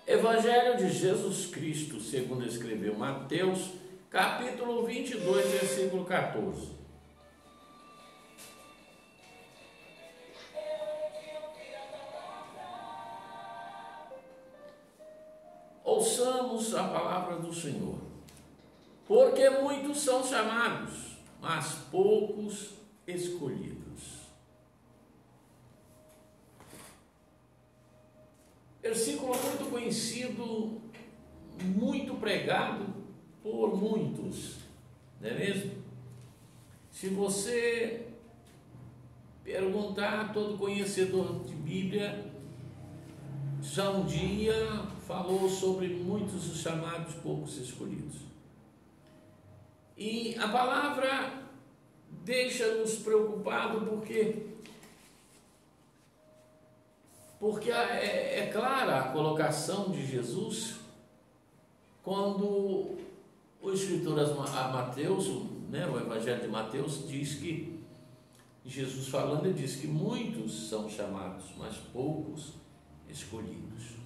Evangelho de Jesus Cristo, segundo escreveu Mateus, capítulo 22, versículo 14. Ouçamos a palavra do Senhor. Porque muitos são chamados, mas poucos escolhidos. Versículo muito conhecido, muito pregado por muitos, não é mesmo? Se você perguntar a todo conhecedor de Bíblia, já um dia falou sobre muitos os chamados, poucos escolhidos. E a palavra deixa-nos preocupados porque é clara a colocação de Jesus quando o escritor a Mateus, né, o Evangelho de Mateus, diz que Jesus falando, ele diz que muitos são chamados, mas poucos escolhidos.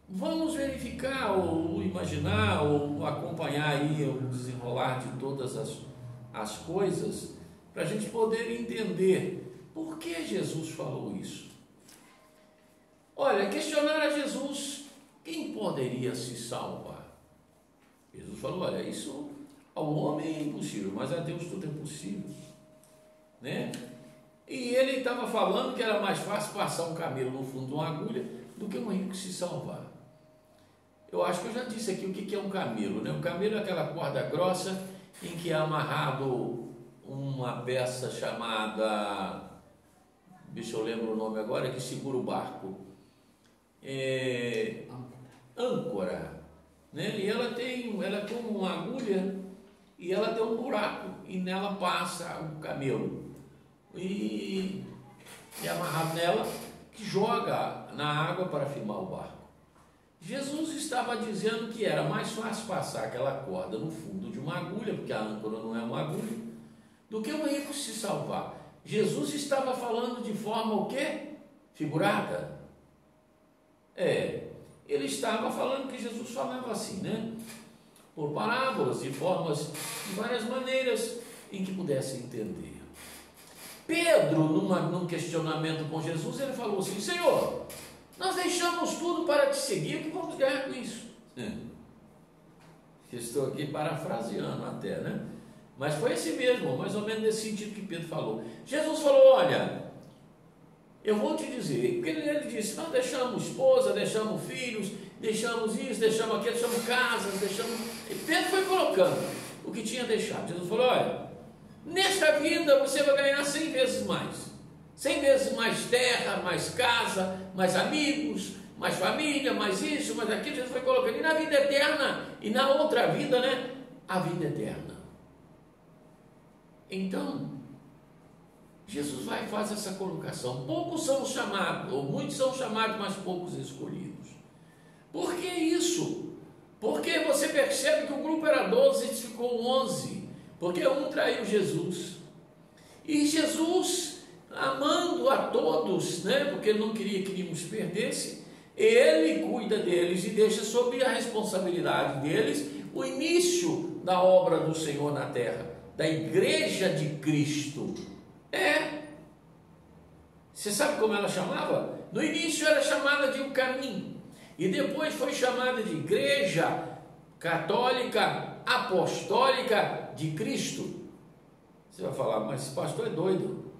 Vamos verificar ou imaginar ou acompanhar aí o desenrolar de todas as coisas para a gente poder entender por que Jesus falou isso. Olha, questionar a Jesus, quem poderia se salvar? Jesus falou, olha, isso ao homem é impossível, mas a Deus tudo é possível, né? E ele estava falando que era mais fácil passar um camelo no fundo de uma agulha do que um rico se salvar. Eu acho que eu já disse aqui o que é um camelo, né? O camelo é aquela corda grossa em que é amarrado uma peça chamada, deixa eu lembrar o nome agora, que segura o barco. Âncora, né? E ela é como uma agulha e ela tem um buraco e nela passa o camelo e amarrado nela que joga na água para firmar o barco. Jesus estava dizendo que era mais fácil passar aquela corda no fundo de uma agulha, porque a âncora não é uma agulha, do que um rico se salvar. Jesus estava falando de forma o quê? Figurada. Ele estava falando que Jesus falava assim, né? Por parábolas, de formas, de várias maneiras em que pudesse entender. Pedro, num questionamento com Jesus, ele falou assim, Senhor, nós deixamos tudo para te seguir, o que vamos ganhar com isso? Estou aqui parafraseando até, né? Mas foi esse mesmo, mais ou menos nesse sentido que Pedro falou. Jesus falou, olha, eu vou te dizer, porque ele disse, nós deixamos esposa, deixamos filhos, deixamos isso, deixamos aquilo, deixamos casas, deixamos... E Pedro foi colocando o que tinha deixado. Jesus falou, olha, nesta vida você vai ganhar 100 vezes mais. 100 vezes mais terra, mais casa, mais amigos, mais família, mais isso, mais aquilo. Jesus foi colocando. E na vida eterna, e na outra vida, né? A vida eterna. Então, Jesus vai fazer essa colocação. Poucos são chamados, ou muitos são chamados, mas poucos escolhidos. Por que isso? Porque você percebe que o grupo era 12 e ficou 11. Porque um traiu Jesus. E Jesus, amando a todos, né? Porque ele não queria que nenhum se perdesse, ele cuida deles e deixa sob a responsabilidade deles o início da obra do Senhor na terra, da igreja de Cristo. Você sabe como ela chamava? No início era chamada de o caminho, e depois foi chamada de igreja católica apostólica de Cristo. Você vai falar, mas esse pastor é doido.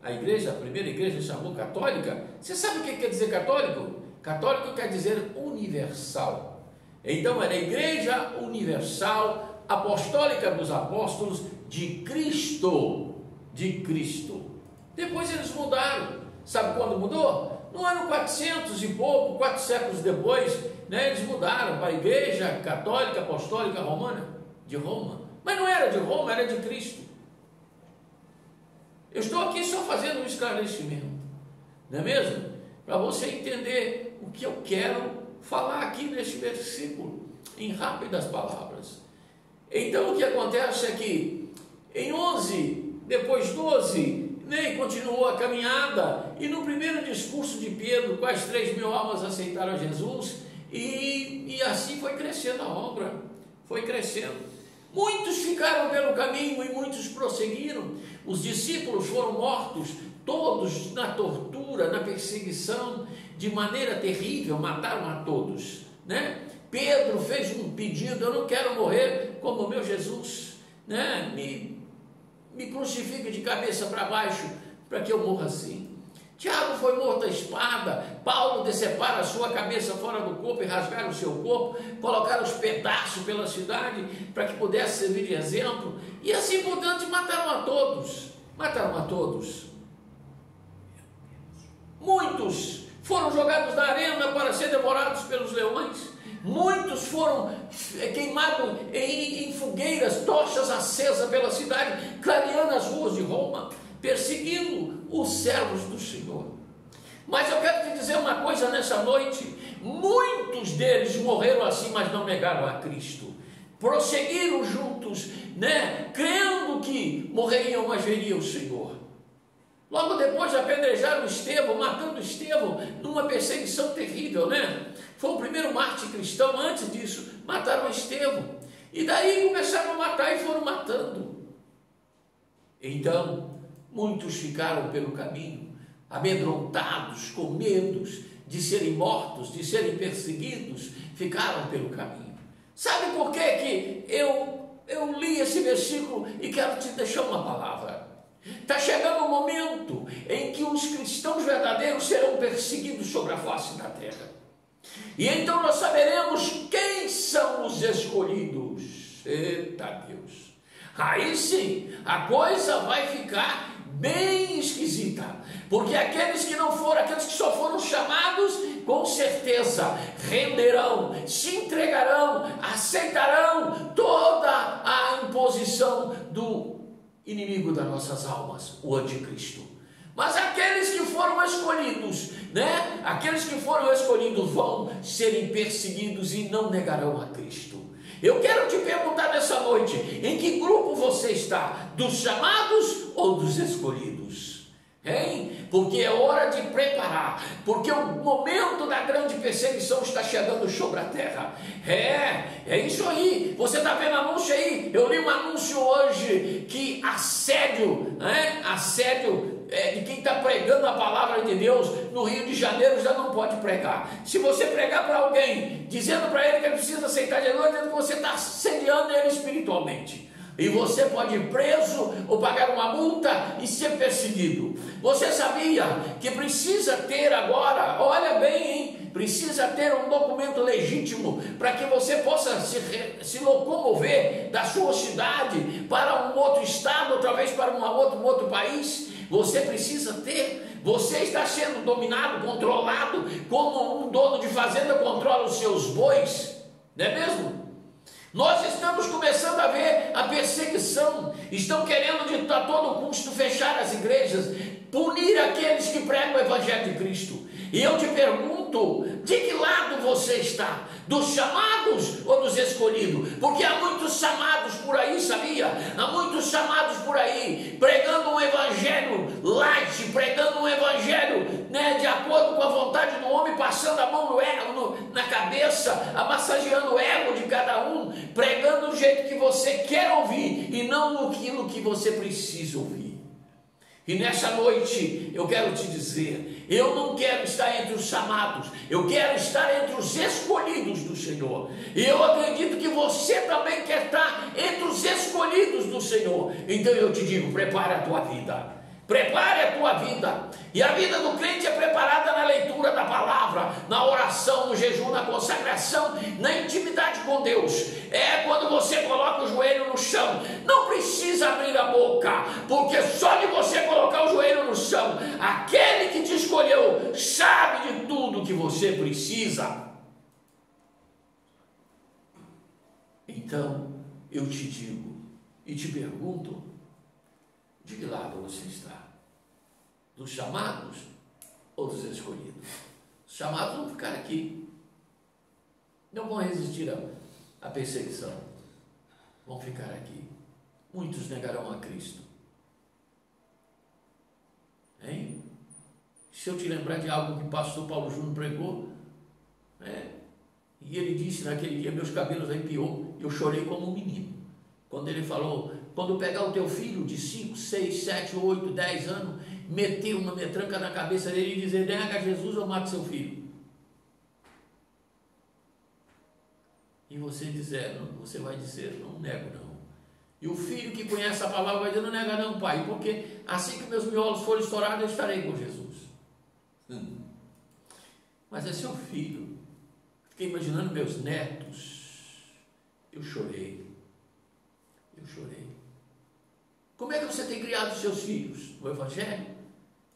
A primeira igreja chamou católica. Você sabe o que quer dizer católico? Católico quer dizer universal. Então era a igreja universal apostólica dos apóstolos de Cristo. De Cristo. Depois eles mudaram. Sabe quando mudou? No ano 400 e pouco, 4 séculos depois, né, eles mudaram para a igreja católica apostólica romana, de Roma. Mas não era de Roma, era de Cristo. Eu estou aqui só fazendo um esclarecimento, não é mesmo? Para você entender o que eu quero falar aqui neste versículo, em rápidas palavras. Então o que acontece é que em 11, depois 12, né, e continuou a caminhada. E no primeiro discurso de Pedro, quase 3.000 almas aceitaram Jesus, e assim foi crescendo a obra, foi crescendo. Muitos ficaram pelo caminho e muitos prosseguiram. Os discípulos foram mortos, todos na tortura, na perseguição, de maneira terrível, mataram a todos, né? Pedro fez um pedido: eu não quero morrer como o meu Jesus, né? Me crucifique de cabeça para baixo, para que eu morra assim. Tiago foi morto à espada. Paulo decepara a sua cabeça fora do corpo e rasgaram o seu corpo, colocaram os pedaços pela cidade para que pudesse servir de exemplo, e assim por diante. Mataram a todos, mataram a todos. Muitos foram jogados na arena para ser devorados pelos leões. Muitos foram queimados em fogueiras, tochas acesas pela cidade, clareando as ruas de Roma, perseguindo os servos do Senhor. Mas eu quero te dizer uma coisa nessa noite: muitos deles morreram assim, mas não negaram a Cristo. Prosseguiram juntos, né, crendo que morreriam, mas veriam o Senhor. Logo depois apedrejaram Estevão, matando Estevão numa perseguição terrível, né? Foi o primeiro mártir cristão. Antes disso, mataram Estevão. E daí começaram a matar e foram matando. Então, muitos ficaram pelo caminho, amedrontados, com medos de serem mortos, de serem perseguidos, ficaram pelo caminho. Sabe por que eu li esse versículo e quero te deixar uma palavra? Está chegando o momento em que os cristãos verdadeiros serão perseguidos sobre a face da terra. E então nós saberemos quem são os escolhidos. Eita Deus! Aí sim, a coisa vai ficar bem esquisita, porque aqueles que não foram, aqueles que só foram chamados, com certeza renderão, se entregarão, aceitarão toda a imposição do inimigo das nossas almas, o anticristo. Mas aqueles que foram escolhidos, né? Aqueles que foram escolhidos vão serem perseguidos e não negarão a Cristo. Eu quero te perguntar nessa noite: em que grupo você está? Dos chamados ou dos escolhidos? Hein? Porque é hora de preparar, porque o momento da grande perseguição está chegando sobre a terra. É isso aí. Você está vendo anúncio aí? Eu li um anúncio hoje que assédio, né? Assédio de quem está pregando a palavra de Deus no Rio de Janeiro já não pode pregar. Se você pregar para alguém, dizendo para ele que ele precisa aceitar Jesus, dizendo que você está assediando ele espiritualmente. E você pode ir preso ou pagar uma multa e ser perseguido. Você sabia que precisa ter agora, olha bem, hein? Precisa ter um documento legítimo para que você possa se locomover da sua cidade para um outro estado, ou talvez para um outro país. Você precisa ter. Você está sendo dominado, controlado, como um dono de fazenda controla os seus bois, não é mesmo? Nós estamos começando a ver a perseguição. Estão querendo a todo custo fechar as igrejas, punir aqueles que pregam o Evangelho de Cristo. E eu te pergunto, de que lado você está? Dos chamados ou dos escolhidos? Porque há muitos chamados por aí, sabia? Há muitos chamados por aí, pregando um evangelho light, pregando um evangelho, né, de acordo com a vontade do homem, passando a mão na cabeça, massageando o ego de cada um, pregando do jeito que você quer ouvir e não aquilo que você precisa ouvir. E nessa noite eu quero te dizer, eu não quero estar entre os chamados, eu quero estar entre os escolhidos do Senhor. E eu acredito que você também quer estar entre os escolhidos do Senhor. Então eu te digo, prepare a tua vida. Prepare a tua vida. E a vida do crente é preparada na leitura da palavra, na oração, no jejum, na consagração, na intimidade com Deus. É quando você coloca o joelho no chão. Não precisa abrir a boca, porque só de você colocar o joelho no chão, aquele que te escolheu sabe de tudo que você precisa. Então eu te digo e te pergunto, de que lado você está? Dos chamados ou dos escolhidos? Os chamados vão ficar aqui, não vão resistir à perseguição, vão ficar aqui. Muitos negarão a Cristo. Hein? Se eu te lembrar de algo que o pastor Paulo Júnior pregou, né? E ele disse naquele dia, meus cabelos arrepiou, eu chorei como um menino. Quando ele falou, quando pegar o teu filho de 5, 6, 7, 8, 10 anos, meter uma metranca na cabeça dele e dizer, nega Jesus ou mate seu filho. E você vai dizer, não nego não. E o filho que conhece a palavra vai dizer, não nega não, pai, porque assim que meus miolos forem estourados, eu estarei com Jesus. Mas é seu filho. Fiquei imaginando meus netos. Eu chorei. Como é que você tem criado os seus filhos? No Evangelho?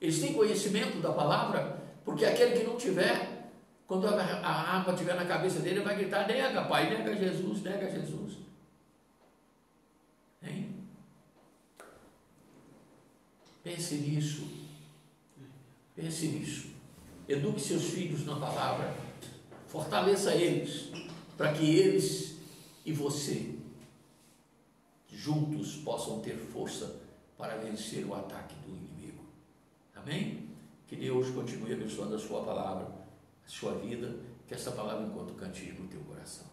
Eles têm conhecimento da palavra? Porque aquele que não tiver, quando a arma estiver na cabeça dele, vai gritar, nega pai, nega Jesus, nega Jesus. Hein? Pense nisso. Eduque seus filhos na palavra. Fortaleça eles, para que eles e você juntos possam ter força para vencer o ataque do inimigo. Amém? Que Deus continue abençoando a sua palavra, a sua vida, que essa palavra encontre cantinho no teu coração.